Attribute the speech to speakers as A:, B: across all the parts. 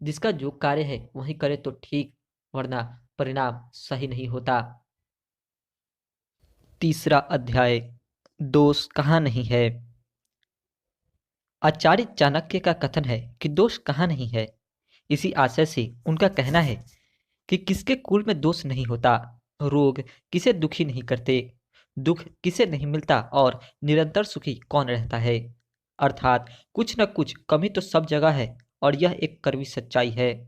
A: जिसका जो कार्य है वही करे तो ठीक, वरना परिणाम सही नहीं होता। तीसरा अध्याय, दोष कहाँ नहीं है। आचार्य चाणक्य का कथन है कि दोष कहाँ नहीं है। इसी आशय से उनका कहना है कि किसके कुल में दोष नहीं होता, रोग किसे दुखी नहीं करते, दुख किसे नहीं मिलता और निरंतर सुखी कौन रहता है। अर्थात कुछ न कुछ कमी तो सब जगह है और यह एक कड़वी सच्चाई है।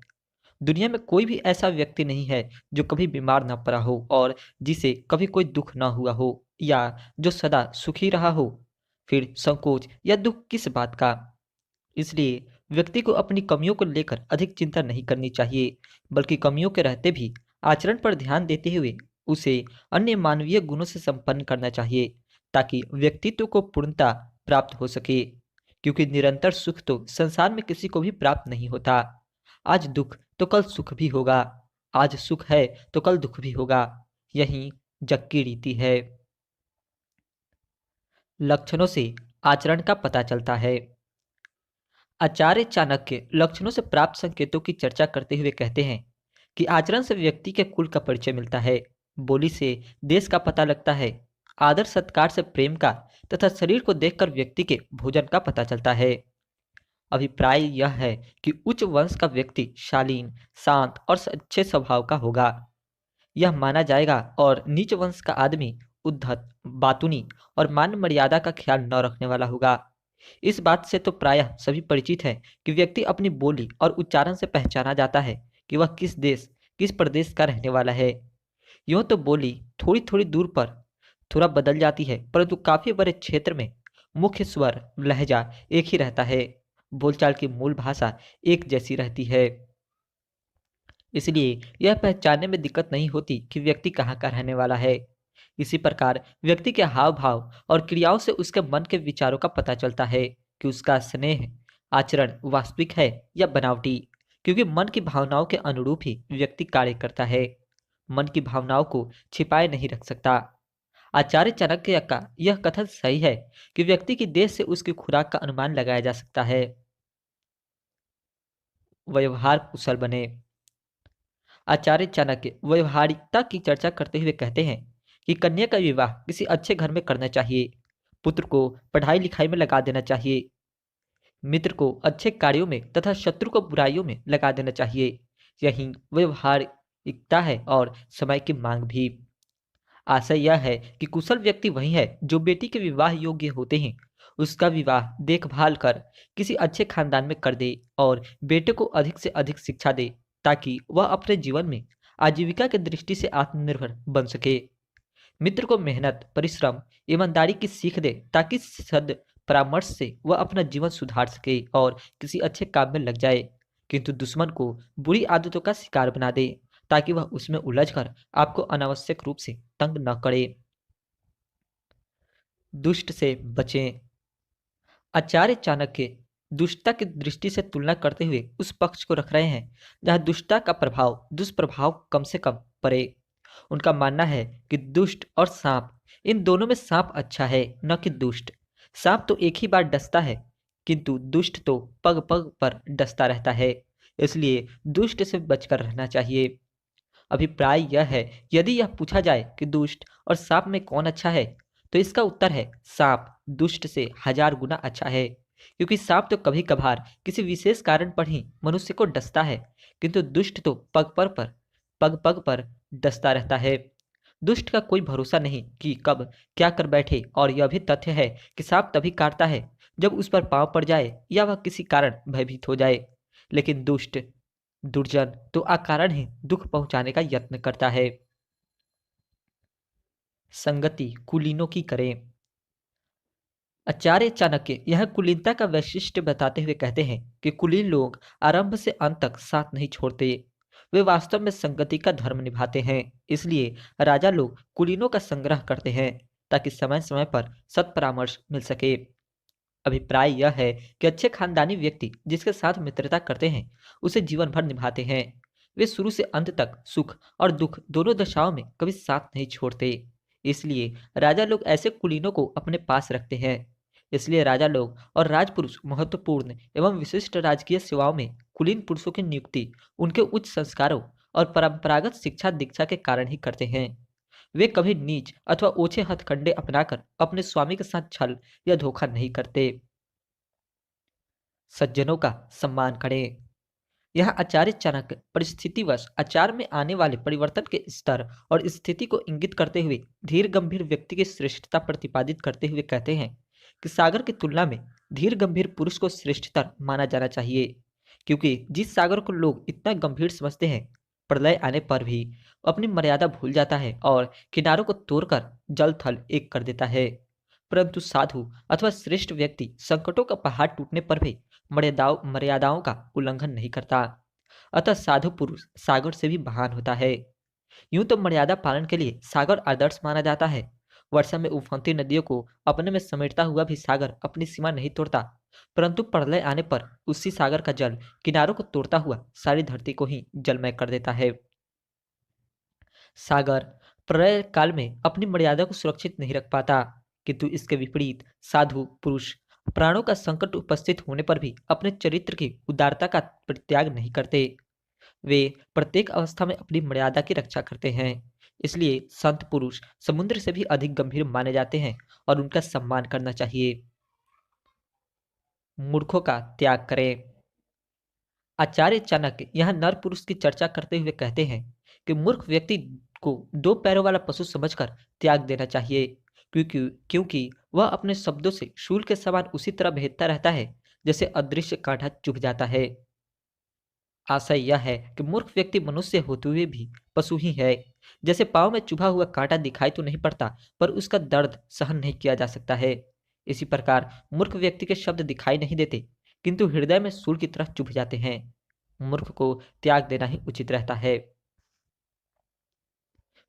A: दुनिया में कोई भी ऐसा व्यक्ति नहीं है जो कभी बीमार न पड़ा हो और जिसे कभी कोई दुख न हुआ हो, या जो सदा सुखी रहा हो। फिर संकोच या दुख किस बात का। इसलिए व्यक्ति को अपनी कमियों को लेकर अधिक चिंता नहीं करनी चाहिए, बल्कि कमियों के रहते भी आचरण पर ध्यान देते हुए उसे अन्य मानवीय गुणों से संपन्न करना चाहिए, ताकि व्यक्तित्व को पूर्णता प्राप्त हो सके। क्योंकि निरंतर सुख तो संसार में किसी को भी प्राप्त नहीं होता। आज दुख तो कल सुख भी होगा, आज सुख है तो कल दुख भी होगा। यही जग की रीति है। लक्षणों से आचरण का पता चलता है। आचार्य चाणक्य लक्षणों से प्राप्त संकेतों की चर्चा करते हुए कहते हैं कि आचरण से व्यक्ति के कुल का परिचय मिलता है, बोली से देश का पता लगता है, आदर सत्कार से प्रेम का, तथा शरीर को देखकर व्यक्ति के भोजन का पता चलता है। अभिप्राय यह है कि उच्च वंश का व्यक्ति शालीन, शांत और अच्छे स्वभाव का होगा, यह माना जाएगा, और नीच वंश का आदमी उद्धत, बातूनी और मान मर्यादा का ख्याल न रखने वाला होगा। इस बात से तो प्रायः सभी परिचित है कि व्यक्ति अपनी बोली और उच्चारण से पहचाना जाता है कि वह किस देश, किस प्रदेश का रहने वाला है। यूं तो बोली थोड़ी थोड़ी दूर पर थोड़ा बदल जाती है, परंतु काफी बड़े क्षेत्र में मुख्य स्वर, लहजा एक ही रहता है। बोलचाल की मूल भाषा एक जैसी रहती है। इसलिए यह पहचानने में दिक्कत नहीं होती कि व्यक्ति कहाँ का रहने वाला है। इसी प्रकार व्यक्ति के हाव भाव और क्रियाओं से उसके मन के विचारों का पता चलता है कि उसका स्नेह आचरण वास्तविक है या बनावटी। क्योंकि मन की भावनाओं के अनुरूप ही व्यक्ति कार्य करता है। मन की भावनाओं को छिपाए नहीं रख सकता। आचार्य चाणक्य का यह कथन सही है कि व्यक्ति की देह से उसकी खुराक का अनुमान लगाया जा सकता है। व्यवहार कुशल बने। आचार्य चाणक्य व्यवहारिकता की चर्चा करते हुए कहते हैं कि कन्या का विवाह किसी अच्छे घर में करना चाहिए, पुत्र को पढ़ाई लिखाई में लगा देना चाहिए, मित्र को अच्छे कार्यों में तथा शत्रु को बुराइयों में लगा देना चाहिए। यही व्यवहारिकता है और समय की मांग भी। आशय यह है कि कुशल व्यक्ति वही है जो बेटी के विवाह योग्य होते हैं उसका विवाह देखभाल कर किसी अच्छे खानदान में कर दे और बेटे को अधिक से अधिक शिक्षा दे, ताकि वह अपने जीवन में आजीविका की दृष्टि से आत्मनिर्भर बन सके। मित्र को मेहनत, परिश्रम, ईमानदारी की सीख दे, ताकि सद परामर्श से वह अपना जीवन सुधार सके और किसी अच्छे काम में लग जाए। किंतु दुश्मन को बुरी आदतों का शिकार बना दे, ताकि वह उसमें उलझकर आपको अनावश्यक रूप से तंग न करे। दुष्ट से बचें। आचार्य चाणक्य दुष्टता की दृष्टि से तुलना करते हुए उस पक्ष को रख रहे हैं जहां दुष्टता का प्रभाव दुष्प्रभाव कम से कम पड़े। उनका मानना है कि दुष्ट और सांप, इन दोनों में सांप अच्छा है, न कि दुष्ट। सांप तो एक ही बार डसता है, किंतु दुष्ट तो पग पग पर डसता रहता है। इसलिए दुष्ट से बचकर रहना चाहिए। अभिप्राय यह है, यदि यह पूछा जाए कि दुष्ट और सांप में कौन अच्छा है, तो इसका उत्तर है सांप दुष्ट से 1000 गुना अच्छा है। क्योंकि सांप तो कभी कभार किसी विशेष कारण पर ही मनुष्य को डसता है, किंतु दुष्ट तो पग पग पर डसता रहता है। दुष्ट का कोई भरोसा नहीं कि कब क्या कर बैठे, और यह भी तथ्य है कि सांप तभी काटता है जब उस पर पांव पड़ जाए या वह किसी कारण भयभीत हो जाए। लेकिन दुष्ट दुर्जन तो अकारण ही दुख पहुंचाने का यत्न करता है। संगति कुलीनों की करें। आचार्य चाणक्य यह कुलीनता का वैशिष्ट्य बताते हुए कहते हैं कि कुलीन लोग आरंभ से अंत तक साथ नहीं छोड़ते। वे वास्तव में संगति का धर्म निभाते हैं। इसलिए राजा लोग कुलीनों का संग्रह करते हैं, ताकि समय समय पर सत्परामर्श मिल सके। अभिप्राय यह है कि अच्छे खानदानी व्यक्ति जिसके साथ मित्रता करते हैं उसे जीवन भर निभाते हैं। वे शुरू से अंत तक सुख और दुख दोनों दशाओं में कभी साथ नहीं छोड़ते। इसलिए राजा लोग ऐसे कुलीनों को अपने पास रखते हैं। इसलिए राजा लोग और राजपुरुष महत्वपूर्ण एवं विशिष्ट राजकीय सेवाओं में कुलीन पुरुषों की नियुक्ति उनके उच्च संस्कारों और परंपरागत शिक्षा दीक्षा के कारण ही करते हैं। वे कभी नीच अथवा ओछे हथकंडे अपनाकर अपने स्वामी के साथ छल या धोखा नहीं करते। सज्जनों का सम्मान करें। यह आचार्य चाणक्य परिस्थितिवश आचार में आने वाले परिवर्तन के स्तर और स्थिति को इंगित करते हुए धीर गंभीर व्यक्ति की श्रेष्ठता प्रतिपादित करते हुए कहते हैं कि सागर की तुलना में धीर गंभीर पुरुष को श्रेष्ठतर माना जाना चाहिए, क्योंकि जिस सागर को लोग इतना गंभीर समझते हैं, प्रलय आने पर भी अपनी मर्यादा भूल जाता है और किनारों को तोड़कर जल थल एक कर देता है। परंतु साधु अथवा श्रेष्ठ व्यक्ति संकटों का पहाड़ टूटने पर भी मर्यादाओं का उल्लंघन नहीं करता। अतः साधु पुरुष सागर से भी महान होता है। यूं तो मर्यादा पालन के लिए सागर आदर्श माना जाता है। वर्षा में उफनती नदियों को अपने में समेटता हुआ भी सागर अपनी सीमा नहीं तोड़ता, परंतु प्रलय आने पर उसी सागर का जल किनारों को तोड़ता हुआ सारी धरती को ही जलमय कर देता है। सागर प्रलय काल में अपनी मर्यादा को सुरक्षित नहीं रख पाता, किंतु इसके विपरीत साधु पुरुष प्राणों का संकट उपस्थित होने पर भी अपने चरित्र की उदारता का परित्याग नहीं करते। वे प्रत्येक अवस्था में अपनी मर्यादा की रक्षा करते हैं। इसलिए संत पुरुष समुद्र से भी अधिक गंभीर माने जाते हैं और उनका सम्मान करना चाहिए। मूर्खों का त्याग करें। आचार्य चाणक्य यहाँ नर पुरुष की चर्चा करते हुए कहते हैं कि मूर्ख व्यक्ति को दो पैरों वाला पशु समझकर त्याग देना चाहिए, क्योंकि क्योंकि वह अपने शब्दों से शूल के समान उसी तरह भेदता रहता है जैसे अदृश्य कांटा चुभ जाता है। आशय यह है कि मूर्ख व्यक्ति मनुष्य होते हुए भी पशु ही है। जैसे पाँव में चुभा हुआ कांटा दिखाई तो नहीं पड़ता, पर उसका दर्द सहन नहीं किया जा सकता है। इसी प्रकार मूर्ख व्यक्ति के शब्द दिखाई नहीं देते, किंतु हृदय में सूल की तरह चुभ जाते हैं। मूर्ख को त्याग देना ही उचित रहता है।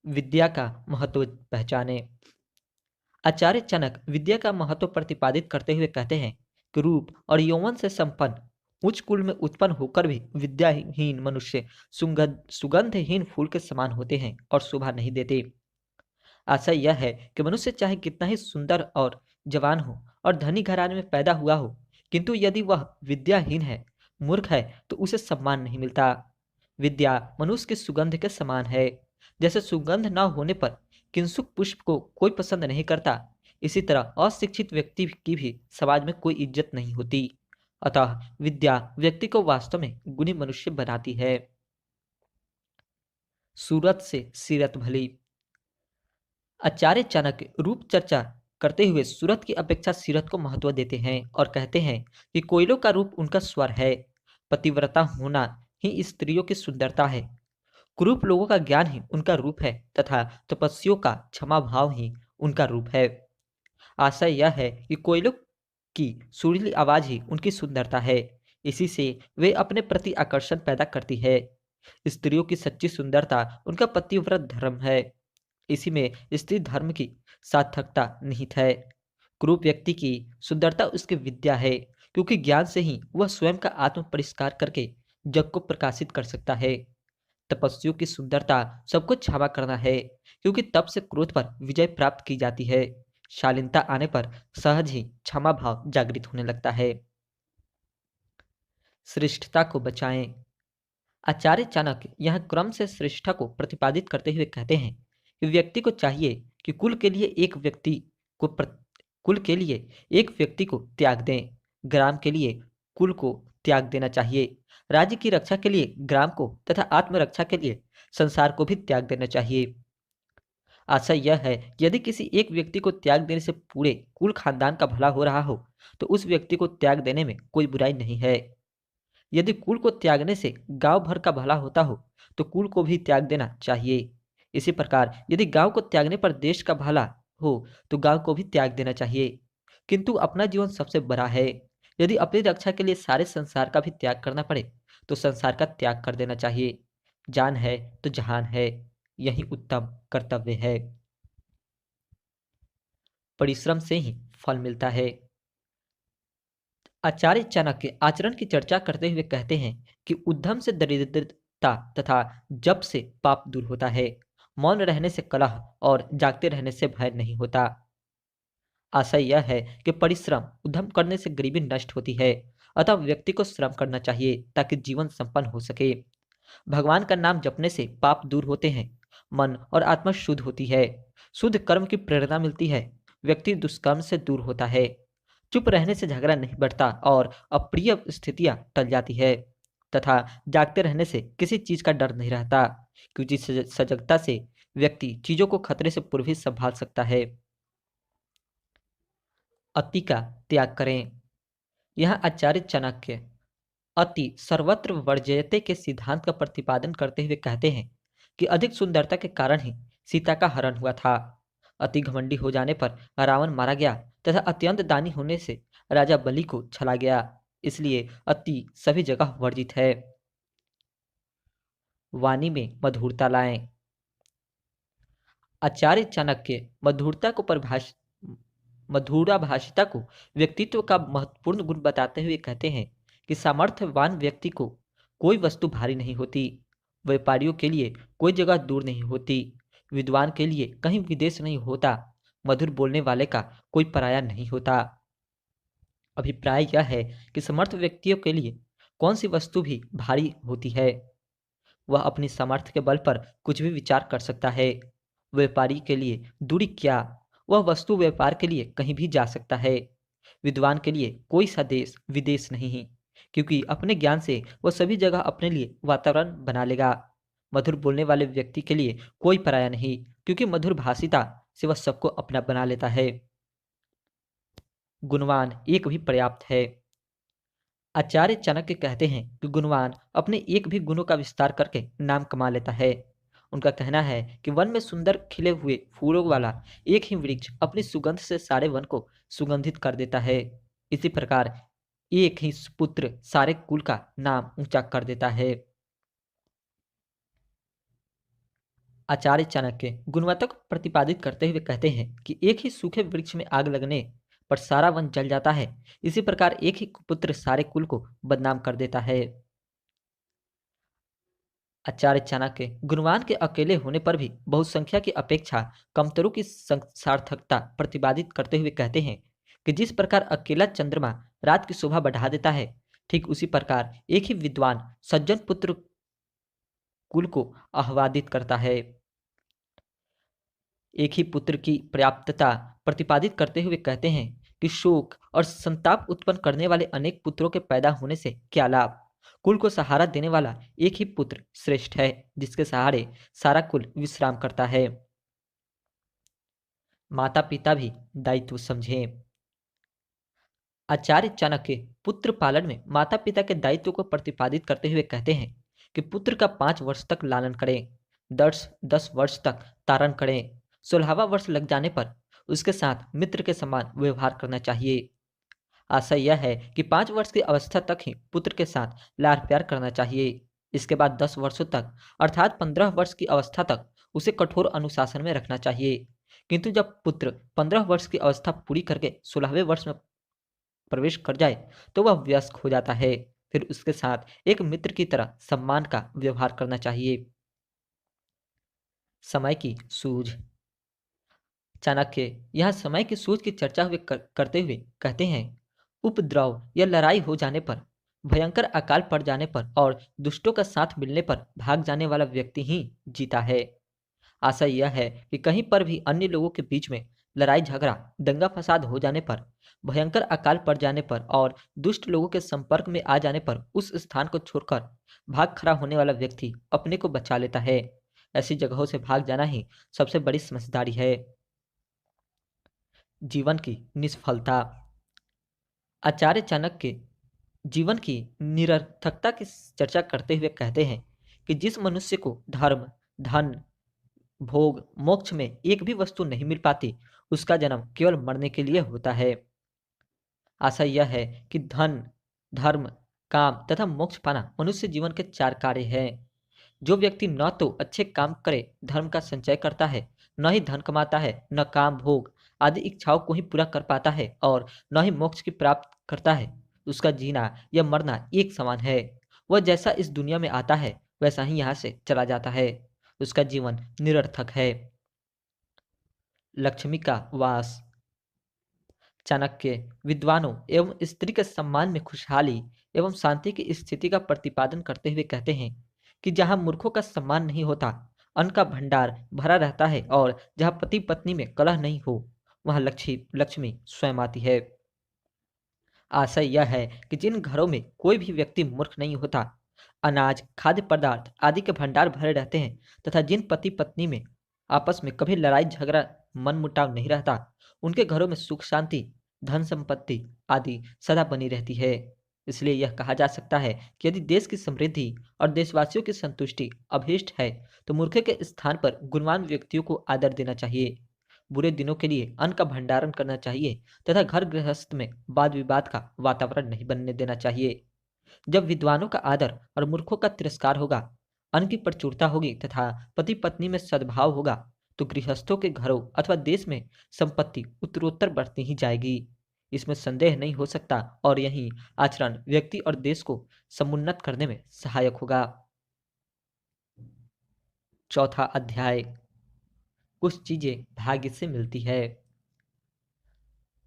A: विद्या का महत्व पहचाने। आचार्य चाणक्य विद्या का महत्व प्रतिपादित करते हुए कहते हैं कि रूप और यौवन से संपन्न उच्च कुल में उत्पन्न होकर भी विद्याहीन मनुष्य सुगंधहीन फूल के समान होते हैं और शोभा नहीं देते। आशय यह है कि मनुष्य चाहे कितना ही सुंदर और जवान हो और धनी घराने में पैदा हुआ हो, किंतु यदि वह विद्याहीन है, मूर्ख है, तो उसे सम्मान नहीं मिलता। विद्या मनुष्य की सुगंध के समान है। जैसे सुगंध न होने पर किंसुक पुष्प को कोई पसंद नहीं करता, इसी तरह अशिक्षित व्यक्ति की भी समाज में कोई इज्जत नहीं होती। अतः विद्या व्यक्ति को वास्तव में गुणी मनुष्य बनाती है। सूरत से सीरत भली। आचार्य चाणक्य रूप चर्चा करते हुए सूरत की अपेक्षा सीरत को महत्व देते हैं और कहते हैं कि कोयलों का रूप उनका स्वर है। पतिव्रता होना ही स्त्रियों की सुंदरता है। कुरूप लोगों का ज्ञान ही उनका रूप है तथा तपस्वियों का क्षमा भाव ही उनका रूप है। आशय यह है कि कोयलों की सुरीली आवाज ही उनकी सुंदरता है। इसी से वे अपने प्रति आकर्षण पैदा करती है। स्त्रियों की सच्ची सुंदरता उनका पतिव्रत धर्म है। इसी में स्त्री धर्म की सार्थकता निहित है। कुरूप व्यक्ति की सुंदरता उसकी विद्या है, क्योंकि ज्ञान से ही वह स्वयं का आत्म परिष्कार करके जग को प्रकाशित कर सकता है। तपस्वियों की सुंदरता सबको क्षमा करना है, क्योंकि तप से क्रोध पर विजय प्राप्त की जाती है। शालीनता आने पर सहज ही क्षमा भाव जागृत होने लगता है। श्रेष्ठता को बचाएं। आचार्य चाणक्य यह क्रम से श्रेष्ठता को प्रतिपादित करते हुए कहते हैं कि व्यक्ति को चाहिए कि कुल के लिए एक व्यक्ति को त्याग दें। ग्राम के लिए कुल को त्याग देना चाहिए। राज्य की रक्षा के लिए ग्राम को तथा आत्मरक्षा के लिए संसार को भी त्याग देना चाहिए। आशा यह है कि यदि किसी एक व्यक्ति को त्याग देने से पूरे कुल खानदान का भला हो रहा हो, तो उस व्यक्ति को त्याग देने में कोई बुराई नहीं है। यदि कुल को त्यागने से गांव भर का भला होता हो, तो कुल को भी त्याग देना चाहिए। इसी प्रकार यदि गांव को त्यागने पर देश का भला हो, तो गांव को भी त्याग देना चाहिए। किंतु अपना जीवन सबसे बड़ा है। यदि अपनी रक्षा के लिए सारे संसार का भी त्याग करना पड़े, तो संसार का त्याग कर देना चाहिए। जान है तो जहान है, यही उत्तम कर्तव्य है। परिश्रम से ही फल मिलता है। आचार्य चाणक्य आचरण की चर्चा करते हुए कहते हैं कि उद्यम से दरिद्रता तथा जप से पाप दूर होता है। मौन रहने से कलह और जागते रहने से भय नहीं होता। आशय यह है कि परिश्रम उद्यम करने से गरीबी नष्ट होती है, अतः व्यक्ति को श्रम करना चाहिए ताकि जीवन संपन्न हो सके। भगवान का नाम जपने से पाप दूर होते हैं, मन और आत्मा शुद्ध होती है, शुद्ध कर्म की प्रेरणा मिलती है, व्यक्ति दुष्कर्म से दूर होता है, चुप रहने से झगड़ा नहीं बढ़ता और अप्रिय स्थितियां टल जाती है, तथा जागते रहने से किसी चीज का डर नहीं रहता, क्योंकि सजगता से व्यक्ति चीजों को खतरे से पूर्व ही संभाल सकता है। अति का त्याग करें। यह आचार्य चाणक्य अति सर्वत्र वर्जयते के सिद्धांत का प्रतिपादन करते हुए कहते हैं कि अधिक सुंदरता के कारण ही सीता का हरण हुआ था। अति घमंडी हो जाने पर रावण मारा गया तथा अत्यंत दानी होने से राजा बलि को छला गया। इसलिए अति सभी जगह वर्जित है। वाणी में मधुरता लाएं। आचार्य चाणक्य मधुरा भाषिता को व्यक्तित्व का महत्वपूर्ण गुण बताते हुए कहते हैं कि सामर्थ्यवान व्यक्ति को कोई वस्तु भारी नहीं होती, व्यापारियों के लिए कोई जगह दूर नहीं होती, विद्वान के लिए कहीं विदेश नहीं होता, मधुर बोलने वाले का कोई पराया नहीं होता। अभिप्राय यह है कि समर्थ व्यक्तियों के लिए कौन सी वस्तु भी भारी होती है। वह अपनी सामर्थ्य के बल पर कुछ भी विचार कर सकता है। व्यापारी के लिए दूरी क्या, वह वस्तु व्यापार के लिए कहीं भी जा सकता है। विद्वान के लिए कोई सा देश विदेश नहीं, क्योंकि अपने ज्ञान से वह सभी जगह अपने लिए वातावरण बना लेगा। मधुर बोलने वाले व्यक्ति के लिए कोई पराया नहीं, क्योंकि मधुर भाषिता से वह सबको अपना बना लेता है। गुणवान एक भी पर्याप्त है। आचार्य चाणक्य कहते हैं कि गुणवान अपने एक भी गुणों का विस्तार करके नाम कमा लेता है। उनका कहना है कि वन में सुंदर खिले हुए फूलों वाला एक ही वृक्ष अपनी सुगंध से सारे वन को सुगंधित कर देता है। इसी प्रकार एक ही पुत्र सारे कुल का नाम ऊंचा कर देता है। आचार्य चाणक्य गुणवत्ता को प्रतिपादित करते हुए कहते हैं कि एक ही सूखे वृक्ष में आग लगने पर सारा वन जल जाता है, इसी प्रकार एक ही पुत्र सारे कुल को बदनाम कर देता है। आचार्य चाणक्य गुणवान के अकेले होने पर भी बहुसंख्या की अपेक्षा कमतरों की सार्थकता प्रतिपादित करते हुए कहते हैं कि जिस प्रकार अकेला चंद्रमा रात की शोभा बढ़ा देता है, ठीक उसी प्रकार एक ही विद्वान सज्जन पुत्र कुल को आह्लादित करता है। एक ही पुत्र की पर्याप्तता प्रतिपादित करते हुए कहते हैं कि शोक और संताप उत्पन्न करने वाले अनेक पुत्रों के पैदा होने से क्या लाभ। कुल को सहारा देने वाला एक ही पुत्र श्रेष्ठ है, जिसके सहारे सारा कुल विश्राम करता है। माता पिता भी दायित्व समझें। आचार्य चाणक्य पुत्र पालन में माता पिता के दायित्व को प्रतिपादित करते हुए कहते हैं कि पुत्र का 5 वर्ष तक लालन करें, 10 वर्ष तक तारण करें, 16वां वर्ष लग जाने पर उसके साथ मित्र के समान व्यवहार करना चाहिए। आशा यह है कि 5 वर्ष की अवस्था तक ही पुत्र के साथ लाड़ प्यार करना चाहिए। इसके बाद 10 वर्षों तक अर्थात 15 वर्ष की अवस्था तक उसे कठोर अनुशासन में रखना चाहिए। किंतु जब पुत्र 15 वर्ष की अवस्था पूरी करके 16वें वर्ष में प्रवेश कर जाए तो वह वयस्क हो जाता है। फिर उसके साथ एक मित्र की तरह सम्मान का व्यवहार करना चाहिए। समय की सूझ। चाणक्य यहाँ समय की सूझ की चर्चा करते हुए कहते हैं, उपद्रव या लड़ाई हो जाने पर, भयंकर अकाल पड़ जाने पर और दुष्टों का साथ मिलने पर भाग जाने वाला व्यक्ति ही जीता है। आशा यह है कि कहीं पर भी अन्य लोगों के बीच में लड़ाई झगड़ा दंगा फसाद हो जाने पर, भयंकर अकाल पड़ जाने पर और दुष्ट लोगों के संपर्क में आ जाने पर उस स्थान को छोड़कर भाग खड़ा होने वाला व्यक्ति अपने को बचा लेता है। ऐसी जगहों से भाग जाना ही सबसे बड़ी समझदारी है। जीवन की निष्फलता। आचार्य चाणक्य जीवन की निरर्थकता की चर्चा करते हुए कहते हैं कि जिस मनुष्य को धर्म, धन, भोग, मोक्ष में एक भी वस्तु नहीं मिल पाती, उसका जन्म केवल मरने के लिए होता है। आशा यह है कि धन, धर्म, काम तथा मोक्ष पाना मनुष्य जीवन के 4 कार्य हैं। जो व्यक्ति न तो अच्छे काम करे धर्म का संचय करता है, न ही धन कमाता है, न काम भोग आदि इच्छाओं को ही पूरा कर पाता है और न ही मोक्ष की प्राप्त करता है, उसका जीना या मरना एक समान है। वह जैसा इस दुनिया में आता है वैसा ही यहाँ से चला जाता है। उसका जीवन निरर्थक है। लक्ष्मी का वास। चाणक्य विद्वानों एवं स्त्री के सम्मान में खुशहाली एवं शांति की स्थिति का प्रतिपादन करते हुए कहते हैं कि जहाँ मूर्खों का सम्मान नहीं होता, अन्न का भंडार भरा रहता है और जहाँ पति पत्नी में कलह नहीं हो, वहाँ लक्ष्मी स्वयं आती है। आशय यह है कि जिन घरों में कोई भी व्यक्ति मूर्ख नहीं होता, अनाज, खाद्य पदार्थ आदि के भंडार भरे रहते हैं तथा जिन पति पत्नी में आपस में कभी लड़ाई झगड़ा मनमुटाव नहीं रहता, उनके घरों में सुख शांति, धन संपत्ति आदि सदा बनी रहती है। इसलिए यह कहा जा सकता है कि यदि देश की समृद्धि और देशवासियों की संतुष्टि अभीष्ट है, तो मूर्ख के स्थान पर गुणवान व्यक्तियों को आदर देना चाहिए। बुरे दिनों के लिए अन्न का भंडारण करना चाहिए तथा घर गृहस्थ में वाद विवाद का वातावरण नहीं बनने देना चाहिए। जब विद्वानों का आदर और मूर्खों का तिरस्कार होगा, अन्न की प्रचुरता होगी तथा पति पत्नी में सद्भाव होगा, तो गृहस्थों के घरों अथवा देश में संपत्ति उत्तरोत्तर बढ़ती ही जाएगी। इसमें संदेह नहीं हो सकता और यही आचरण व्यक्ति और देश को समुन्नत करने में सहायक होगा। चौथा अध्याय, कुछ चीजें भाग्य से मिलती है।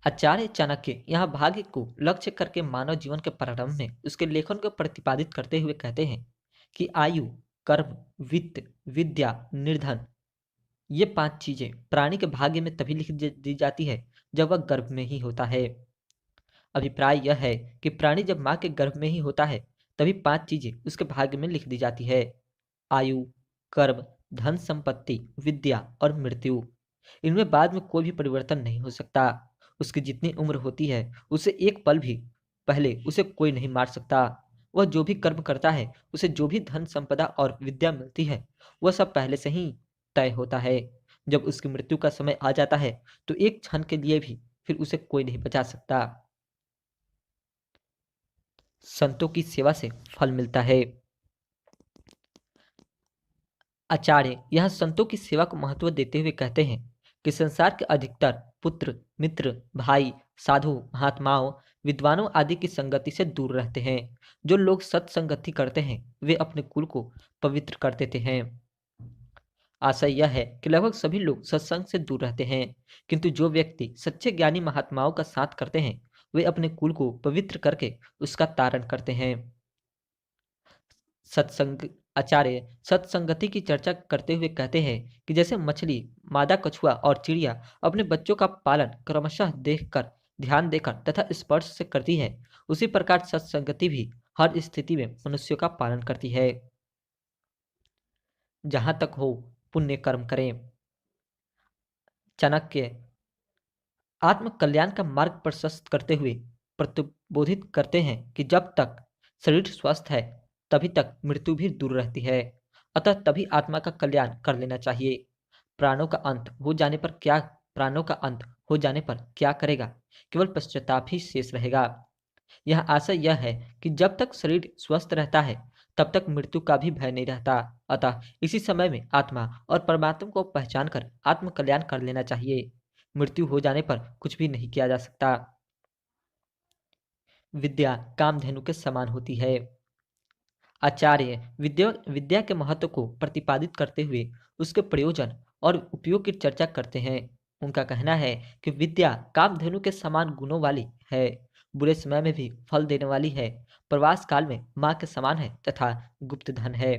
A: आचार्य चाणक्य यहाँ भाग्य को लक्ष्य करके मानव जीवन के प्रारंभ में उसके लेखन को प्रतिपादित करते हुए कहते हैं कि आयु, कर्म, वित्त, विद्या, निर्धन, ये 5 चीजें प्राणी के भाग्य में तभी लिख दी जाती है जब वह गर्भ में ही होता है। अभिप्राय यह है कि प्राणी जब माँ के गर्भ में ही होता है, तभी 5 चीजें उसके भाग्य में लिख दी जाती है: आयु, कर्म, धन संपत्ति, विद्या और मृत्यु। इनमें बाद में कोई भी परिवर्तन नहीं हो सकता। उसकी जितनी उम्र होती है, उससे एक पल भी पहले उसे कोई नहीं मार सकता। वह जो भी कर्म करता है, उसे जो भी धन संपदा और विद्या मिलती है, वह सब पहले से ही तय होता है। जब उसकी मृत्यु का समय आ जाता है, तो एक क्षण के लिए भी फिर उसे कोई नहीं बचा सकता। संतों की सेवा से फल मिलता है। आचार्य यहाँ संतों की सेवा को महत्व देते हुए कहते हैं कि संसार के अधिकतर पुत्र, मित्र, भाई, साधु, महात्माओं, विद्वानों आदि की संगति से दूर रहते हैं। जो लोग सत्संगति करते हैं, वे अपने कुल को पवित्र कर देते हैं। आशय यह है कि लगभग सभी लोग सत्संग से दूर रहते हैं, किंतु जो व्यक्ति सच्चे ज्ञानी महात्माओं का साथ करते हैं, वे अपने कुल को पवित्र करके उसका तारण करते हैं। सत्संग आचार्य सत्संगति की चर्चा करते हुए कहते हैं कि जैसे मछली, मादा कछुआ और चिड़िया अपने बच्चों का पालन क्रमशः देखकर, ध्यान देकर तथा स्पर्श से करती है, उसी प्रकार सत्संगति भी हर स्थिति में मनुष्यों का पालन करती है। जहां तक हो पुण्य कर्म करें। चाणक्य आत्म कल्याण का मार्ग प्रशस्त करते हुए प्रतिबोधित करते हैं कि जब तक शरीर स्वस्थ है, तभी तक मृत्यु भी दूर रहती है। अतः तभी आत्मा का कल्याण कर लेना चाहिए। प्राणों का अंत हो जाने पर क्या प्राणों का अंत हो जाने पर क्या करेगा? केवल पश्चाताप ही शेष रहेगा। यह आशय यह है कि जब तक शरीर स्वस्थ रहता है, तब तक मृत्यु का भी भय नहीं रहता। अतः इसी समय में आत्मा और परमात्मा को पहचान कर आत्म कल्याण कर लेना चाहिए। मृत्यु हो जाने पर कुछ भी नहीं किया जा सकता। विद्या कामधेनु के समान होती है। आचार्य विद्या विद्या के महत्व को प्रतिपादित करते हुए उसके प्रयोजन और उपयोग की चर्चा करते हैं। उनका कहना है कि विद्या कामधेनु के समान गुणों वाली है, बुरे समय में भी फल देने वाली है, प्रवास काल में माँ के समान है तथा गुप्त धन है।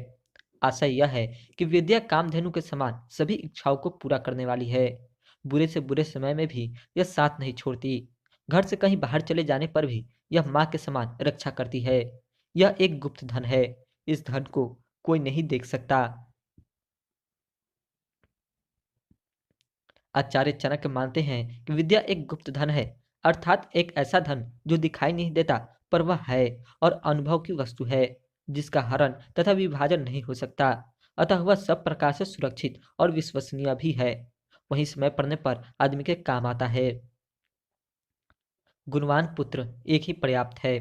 A: आशय यह है कि विद्या कामधेनु के समान सभी इच्छाओं को पूरा करने वाली है। बुरे से बुरे समय में भी यह साथ नहीं छोड़ती। घर से कहीं बाहर चले जाने पर भी यह माँ के समान रक्षा करती है। यह एक गुप्त धन है। इस धन को कोई नहीं देख सकता। आचार्य चाणक्य मानते हैं कि विद्या एक गुप्त धन है, अर्थात एक ऐसा धन जो दिखाई नहीं देता पर वह है और अनुभव की वस्तु है, जिसका हरण तथा विभाजन नहीं हो सकता। अतः वह सब प्रकार से सुरक्षित और विश्वसनीय भी है। वहीं समय पड़ने पर आदमी के काम आता है। गुणवान पुत्र एक ही पर्याप्त है।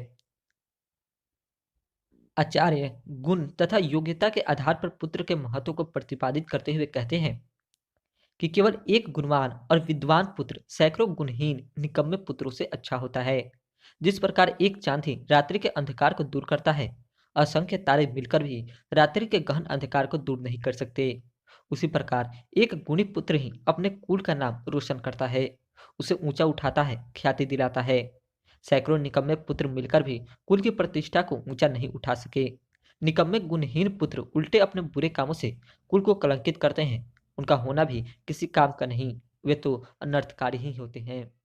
A: आचार्य गुण तथा योग्यता के आधार पर पुत्र के महत्व को प्रतिपादित करते हुए कहते हैं कि केवल एक गुणवान और विद्वान पुत्र सैकड़ों गुणहीन निकम्मे पुत्रों से अच्छा होता है। जिस प्रकार एक चांद ही रात्रि के अंधकार को दूर करता है, असंख्य तारे मिलकर भी रात्रि के गहन अंधकार को दूर नहीं कर सकते, उसी प्रकार एक गुणी पुत्र ही अपने कुल का नाम रोशन करता है। उसे ऊंचा उठाता है, ख्याति दिलाता है। सैकड़ों निकम्मे पुत्र मिलकर भी कुल की प्रतिष्ठा को ऊंचा नहीं उठा सके। निकम्मे गुणहीन पुत्र उल्टे अपने बुरे कामों से कुल को कलंकित करते हैं। उनका होना भी किसी काम का नहीं, वे तो अनर्थकारी ही होते हैं।